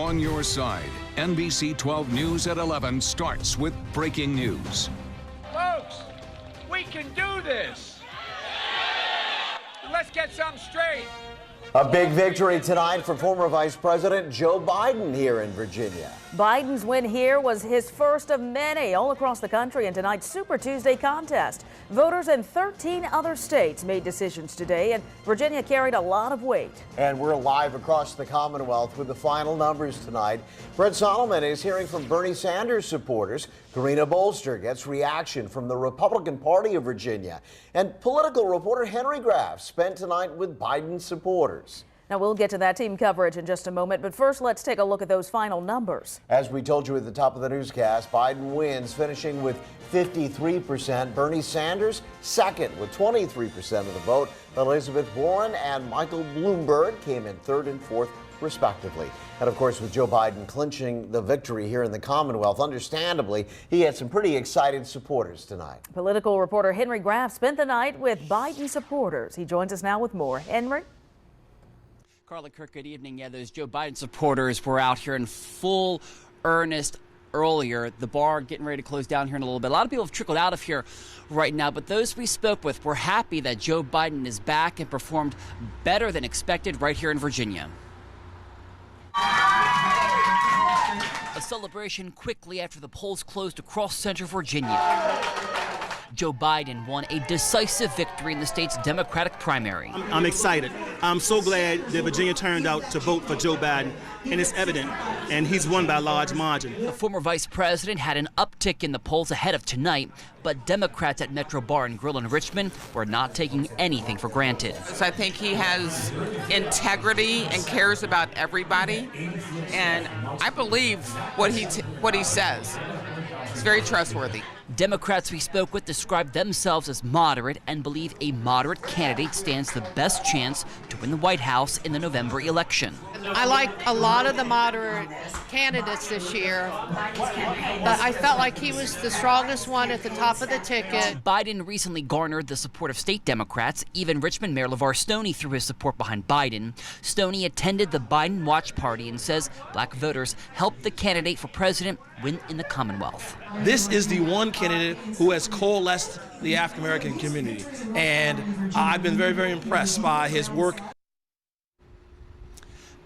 On your side, NBC 12 News at 11 starts with breaking news. Folks, we can do this. Let's get something straight. A big victory tonight for former Vice President Joe Biden here in Virginia. Biden's win here was his first of many all across the country in tonight's Super Tuesday contest. Voters in 13 other states made decisions today, and Virginia carried a lot of weight. And we're live across the Commonwealth with the final numbers tonight. Brett Solomon is hearing from Bernie Sanders supporters. Karina Bolster gets reaction from the Republican Party of Virginia. And political reporter Henry Graff spent tonight with Biden supporters. Now, we'll get to that team coverage in just a moment, but first let's take a look at those final numbers. As we told you at the top of the newscast, Biden wins, finishing with 53%. Bernie Sanders second with 23% of the vote. Elizabeth Warren and Michael Bloomberg came in third and fourth, respectively. And of course, with Joe Biden clinching the victory here in the Commonwealth, understandably, he had some pretty excited supporters tonight. Political reporter Henry Graff spent the night with Biden supporters. He joins us now with more. Henry? Carla Kirk, good evening. Yeah, those Joe Biden supporters were out here in full earnest earlier. The bar getting ready to close down here in a little bit. A lot of people have trickled out of here right now, but those we spoke with were happy that Joe Biden is back and performed better than expected right here in Virginia. A celebration quickly after the polls closed across central Virginia. Joe Biden won a decisive victory in the state's Democratic primary. I'm excited. I'm so glad that Virginia turned out to vote for Joe Biden, and it's evident, and he's won by a large margin. The former vice president had an uptick in the polls ahead of tonight, but Democrats at Metro Bar and Grill in Richmond were not taking anything for granted. I think he has integrity and cares about everybody, and I believe what he says. He's very trustworthy. Democrats we spoke with described themselves as moderate and believe a moderate candidate stands the best chance to win the White House in the November election. I like a lot of the moderate candidates this year, but I felt like he was the strongest one at the top of the ticket. Biden recently garnered the support of state Democrats. Even Richmond Mayor LeVar Stoney threw his support behind Biden. Stoney attended the Biden Watch Party and says black voters helped the candidate for president win in the Commonwealth. This is the one candidate who has coalesced the African American community, and I've been very, very impressed by his work.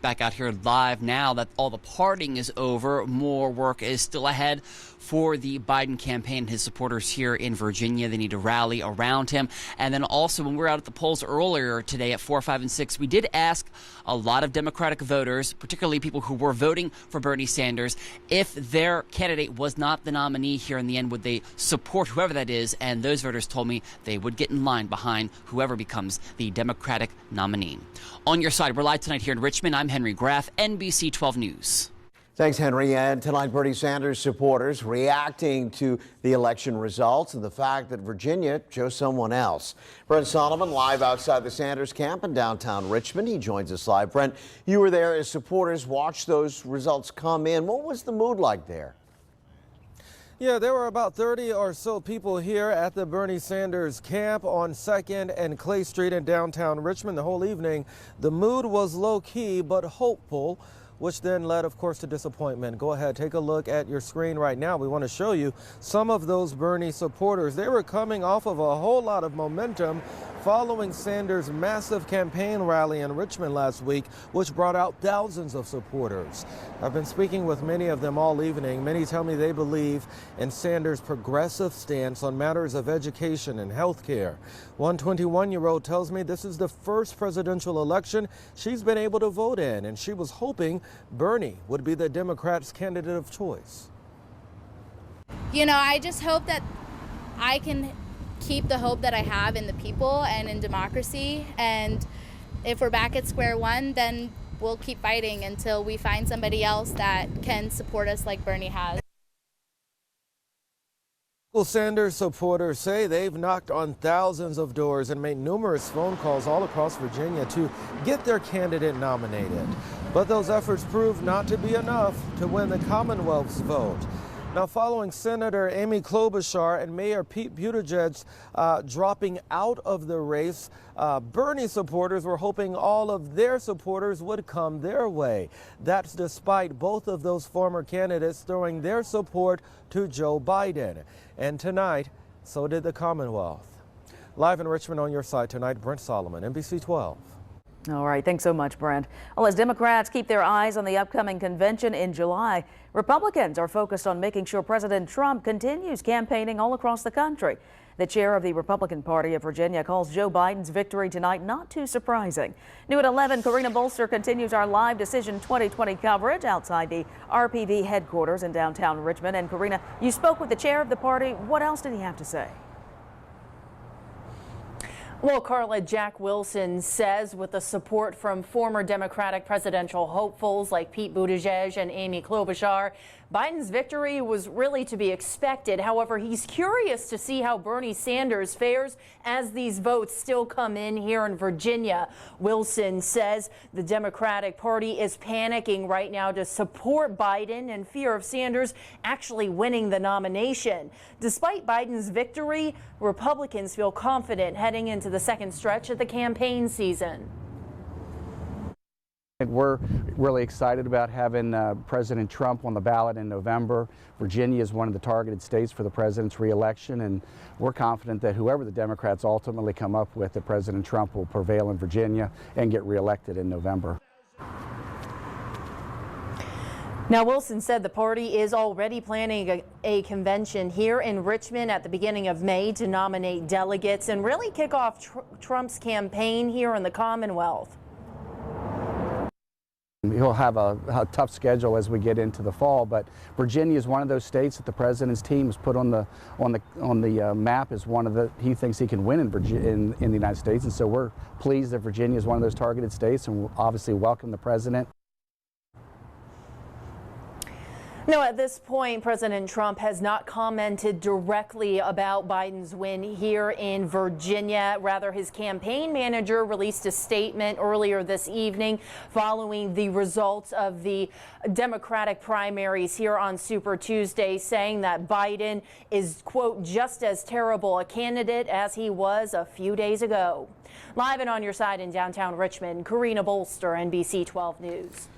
Back out here live now that all the partying is over. More work is still ahead for the Biden campaign and his supporters here in Virginia. They need to rally around him. And then also, when we were out at the polls earlier today at 4, 5, and 6, we did ask a lot of Democratic voters, particularly people who were voting for Bernie Sanders, if their candidate was not the nominee here in the end, would they support whoever that is? And those voters told me they would get in line behind whoever becomes the Democratic nominee. On your side, we're live tonight here in Richmond. I'm Henry Graff, NBC 12 News. Thanks, Henry. And tonight, Bernie Sanders supporters reacting to the election results and the fact that Virginia chose someone else. Brent Solomon live outside the Sanders camp in downtown Richmond. He joins us live. Brent, you were there as supporters watched those results come in. What was the mood like there? Yeah, there were about 30 or so people here at the Bernie Sanders camp on 2nd and Clay Street in downtown Richmond the whole evening. The mood was low-key but hopeful, which then led, of course, to disappointment. Go ahead, take a look at your screen right now. We want to show you some of those Bernie supporters. They were coming off of a whole lot of momentum following Sanders' massive campaign rally in Richmond last week, which brought out thousands of supporters. I've been speaking with many of them all evening. Many tell me they believe in Sanders' progressive stance on matters of education and health care. One 21-year-old tells me this is the first presidential election she's been able to vote in, and she was hoping Bernie would be the Democrats' candidate of choice. You know, I just hope that I can keep the hope that I have in the people and in democracy. And if we're back at square one, then we'll keep fighting until we find somebody else that can support us like Bernie has. Well, Sanders supporters say they've knocked on thousands of doors and made numerous phone calls all across Virginia to get their candidate nominated. But those efforts proved not to be enough to win the Commonwealth's vote. Now, following Senator Amy Klobuchar and Mayor Pete Buttigieg dropping out of the race, Bernie supporters were hoping all of their supporters would come their way. That's despite both of those former candidates throwing their support to Joe Biden. And tonight, so did the Commonwealth. Live in Richmond on your side tonight, Brent Solomon, NBC 12. All right, thanks so much, Brent. Well, as Democrats keep their eyes on the upcoming convention in July, Republicans are focused on making sure President Trump continues campaigning all across the country. The chair of the Republican Party of Virginia calls Joe Biden's victory tonight not too surprising. New at 11, Karina Bolster continues our Live Decision 2020 coverage outside the RPV headquarters in downtown Richmond. And Karina, you spoke with the chair of the party. What else did he have to say? Well, Carla, Jack Wilson says with the support from former Democratic presidential hopefuls like Pete Buttigieg and Amy Klobuchar, Biden's victory was really to be expected. However, he's curious to see how Bernie Sanders fares as these votes still come in here in Virginia. Wilson says the Democratic Party is panicking right now to support Biden in fear of Sanders actually winning the nomination. Despite Biden's victory, Republicans feel confident heading into the second stretch of the campaign season. We're really excited about having President Trump on the ballot in November. Virginia is one of the targeted states for the president's reelection, and we're confident that whoever the Democrats ultimately come up with, that President Trump will prevail in Virginia and get reelected in November. Now, Wilson said the party is already planning a convention here in Richmond at the beginning of May to nominate delegates and really kick off Trump's campaign here in the Commonwealth. He'll have a tough schedule as we get into the fall, but Virginia is one of those states that the president's team has put on the map as one of the he thinks he can win in the United States, and so we're pleased that Virginia is one of those targeted states, and we'll obviously welcome the president. No, at this point, President Trump has not commented directly about Biden's win here in Virginia. Rather, his campaign manager released a statement earlier this evening following the results of the Democratic primaries here on Super Tuesday, saying that Biden is, quote, just as terrible a candidate as he was a few days ago. Live and on your side in downtown Richmond, Karina Bolster, NBC 12 News.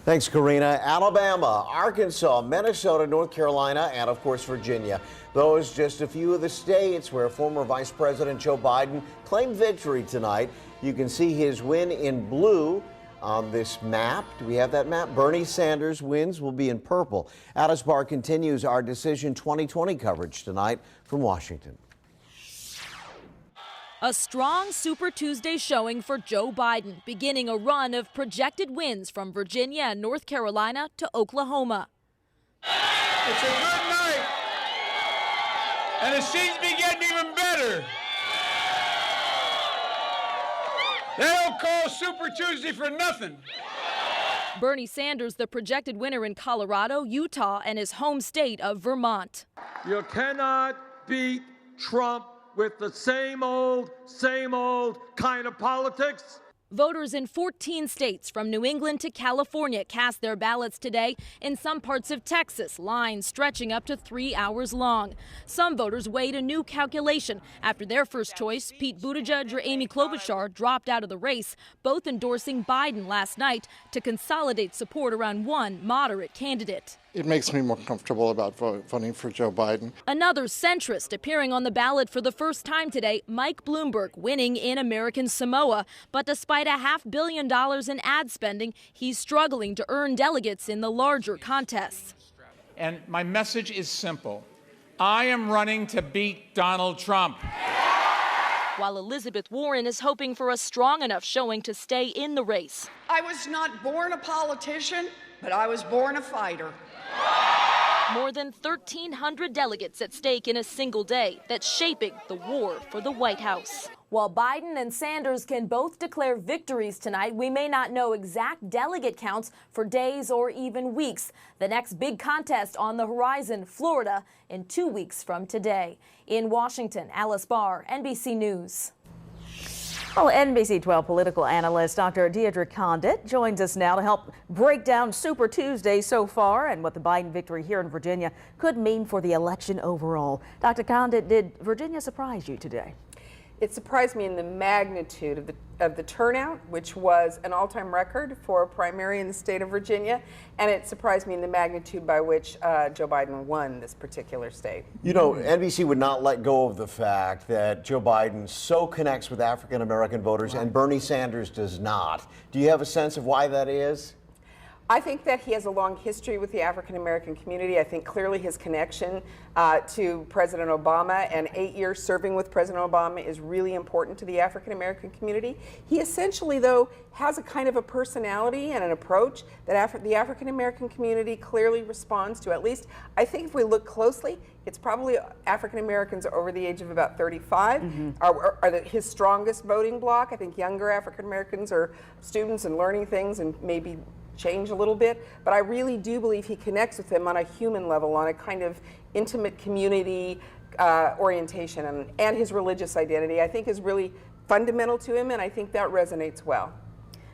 Thanks, Karina. Alabama, Arkansas, Minnesota, North Carolina, and of course, Virginia. Those just a few of the states where former Vice President Joe Biden claimed victory tonight. You can see his win in blue on this map. Do we have that map? Bernie Sanders' wins will be in purple. Alice Barr continues our Decision 2020 coverage tonight from Washington. A strong Super Tuesday showing for Joe Biden, beginning a run of projected wins from Virginia and North Carolina to Oklahoma. It's a good night, and it seems to be getting even better. They don't call Super Tuesday for nothing. Bernie Sanders, the projected winner in Colorado, Utah, and his home state of Vermont. You cannot beat Trump with the same old kind of politics. Voters in 14 states from New England to California cast their ballots today. In some parts of Texas, lines stretching up to 3 hours long. Some voters weighed a new calculation after their first choice, Pete Buttigieg or Amy Klobuchar, dropped out of the race, both endorsing Biden last night to consolidate support around one moderate candidate. It makes me more comfortable about voting for Joe Biden. Another centrist appearing on the ballot for the first time today, Mike Bloomberg, winning in American Samoa. But despite $500 million in ad spending, he's struggling to earn delegates in the larger contests. And my message is simple. I am running to beat Donald Trump. While Elizabeth Warren is hoping for a strong enough showing to stay in the race. I was not born a politician, but I was born a fighter. More than 1,300 delegates at stake in a single day that's shaping the war for the White House. While Biden and Sanders can both declare victories tonight, we may not know exact delegate counts for days or even weeks. The next big contest on the horizon, Florida, in 2 weeks from today. In Washington, Alice Barr, NBC News. Well, NBC 12 political analyst Dr. Deirdre Condit joins us now to help break down Super Tuesday so far and what the Biden victory here in Virginia could mean for the election overall. Dr. Condit, did Virginia surprise you today? It surprised me in the magnitude of the turnout, which was an all-time record for a primary in the state of Virginia, and it surprised me in the magnitude by which Joe Biden won this particular state. You know, NBC would not let go of the fact that Joe Biden so connects with African-American voters and Bernie Sanders does not. Do you have a sense of why that is? I think that he has a long history with the African-American community. I think clearly his connection to President Obama and 8 years serving with President Obama is really important to the African-American community. He essentially, though, has a kind of a personality and an approach that the African-American community clearly responds to. At least, I think if we look closely, it's probably African-Americans over the age of about 35 are his strongest voting bloc. I think younger African-Americans are students and learning things and maybe change a little bit, but I really do believe he connects with them on a human level, on a kind of intimate community orientation, and his religious identity, I think, is really fundamental to him, and I think that resonates well.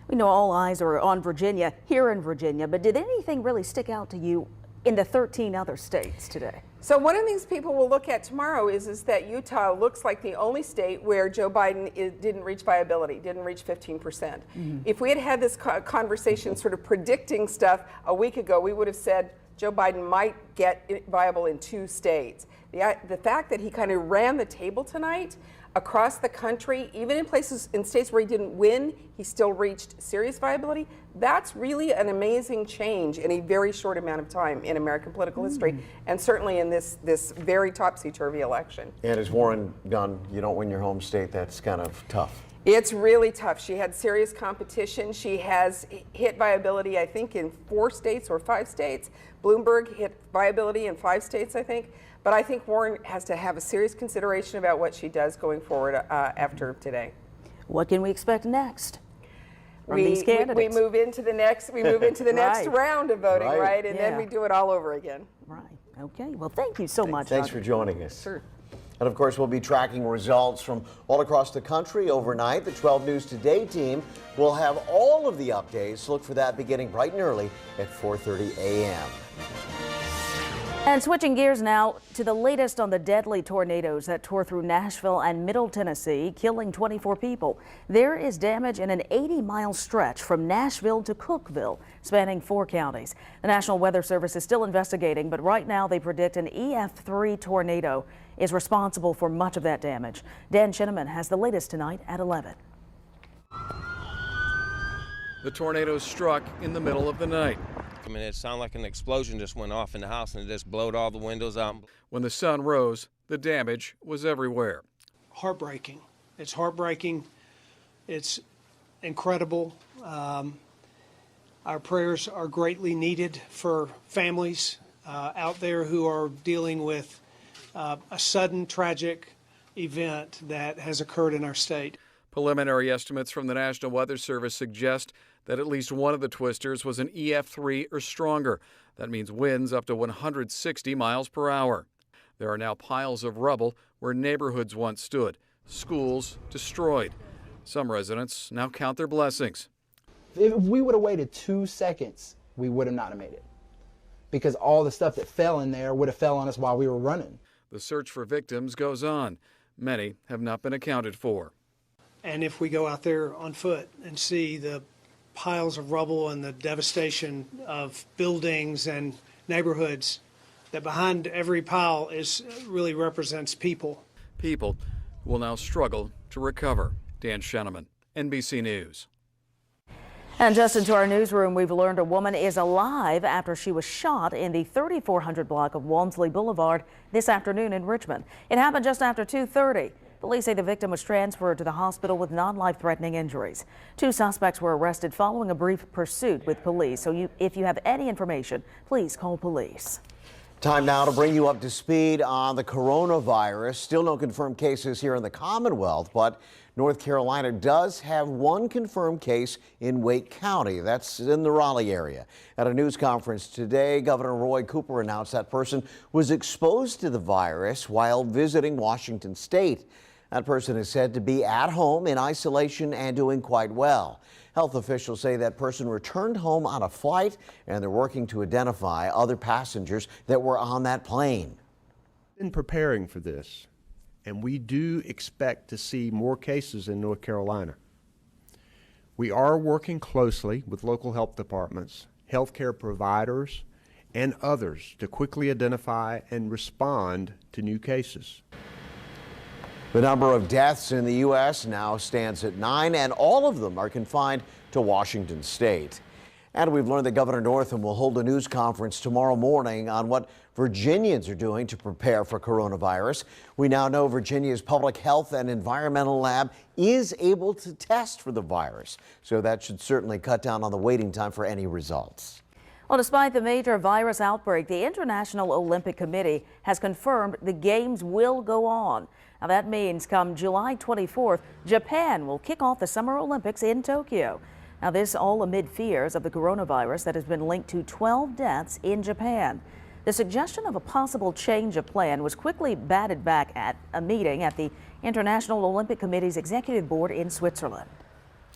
We know all eyes are on Virginia, here in Virginia, but did anything really stick out to you in the 13 other states today? So one of the things people will look at tomorrow is that Utah looks like the only state where Joe Biden didn't reach viability, didn't reach 15%. If we had had this conversation sort of predicting stuff a week ago, we would have said Joe Biden might get viable in 2 states. The fact that he kind of ran the table tonight across the country, even in states where he didn't win, he still reached serious viability. That's really an amazing change in a very short amount of time in American political history, and certainly in this very topsy-turvy election. And as Warren Gunn, you don't win your home state, that's kind of tough. It's really tough. She had serious competition. She has hit viability, I think, in 4 states or 5 states. Bloomberg hit viability in 5 states, I think. But I think Warren has to have a serious consideration about what she does going forward after today. What can we expect next from we these candidates? We move into the next next round of voting, right? And then we do it all over again. Right. Okay. Well, thank you so much. Thanks for joining us. Sure. And of course, we'll be tracking results from all across the country overnight. The 12 News Today team will have all of the updates. Look for that beginning bright and early at 4:30 a.m. And switching gears now to the latest on the deadly tornadoes that tore through Nashville and Middle Tennessee, killing 24 people. There is damage in an 80-mile stretch from Nashville to Cookeville, spanning 4 counties. The National Weather Service is still investigating, but right now they predict an EF3 tornado is responsible for much of that damage. Dan Shinneman has the latest tonight at 11. The tornado struck in the middle of the night. I mean, it sounded like an explosion just went off in the house and it just blowed all the windows out. When the sun rose, the damage was everywhere. Heartbreaking. It's heartbreaking. It's incredible. Our prayers are greatly needed for families out there who are dealing with a sudden tragic event that has occurred in our state. Preliminary estimates from the National Weather Service suggest that at least one of the twisters was an EF3 or stronger. That means winds up to 160 miles per hour. There are now piles of rubble where neighborhoods once stood, schools destroyed. Some residents now count their blessings. If we would have waited 2 seconds, we would have not made it, because all the stuff that fell in there would have fell on us while we were running. The search for victims goes on. Many have not been accounted for. And if we go out there on foot and see the piles of rubble and the devastation of buildings and neighborhoods, that behind every pile really represents people. People who will now struggle to recover. Dan Shinneman, NBC News. And just into our newsroom, we've learned a woman is alive after she was shot in the 3400 block of WALMSLEY Boulevard this afternoon in Richmond. It happened just after 2:30. Police say the victim was transferred to the hospital with non-life-threatening injuries. 2 suspects were arrested following a brief pursuit with police. So if you have any information, please call police. Time now to bring you up to speed on the coronavirus. Still no confirmed cases here in the Commonwealth, but North Carolina does have 1 confirmed case in Wake County. That's in the Raleigh area. At a news conference today, Governor Roy Cooper announced that person was exposed to the virus while visiting Washington State. That person is said to be at home in isolation and doing quite well. Health officials say that person returned home on a flight, and they're working to identify other passengers that were on that plane. Been preparing for this, and we do expect to see more cases in North Carolina. We are working closely with local health departments, healthcare providers, and others to quickly identify and respond to new cases. The number of deaths in the U.S. now stands at 9, and all of them are confined to Washington state. And we've learned that Governor Northam will hold a news conference tomorrow morning on what Virginians are doing to prepare for coronavirus. We now know Virginia's Public Health and Environmental Lab is able to test for the virus, so that should certainly cut down on the waiting time for any results. Well, despite the major virus outbreak, the International Olympic Committee has confirmed the games will go on. Now, that means come July 24th, Japan will kick off the Summer Olympics in Tokyo. Now, this all amid fears of the coronavirus that has been linked to 12 deaths in Japan. The suggestion of a possible change of plan was quickly batted back at a meeting at the International Olympic Committee's executive board in Switzerland.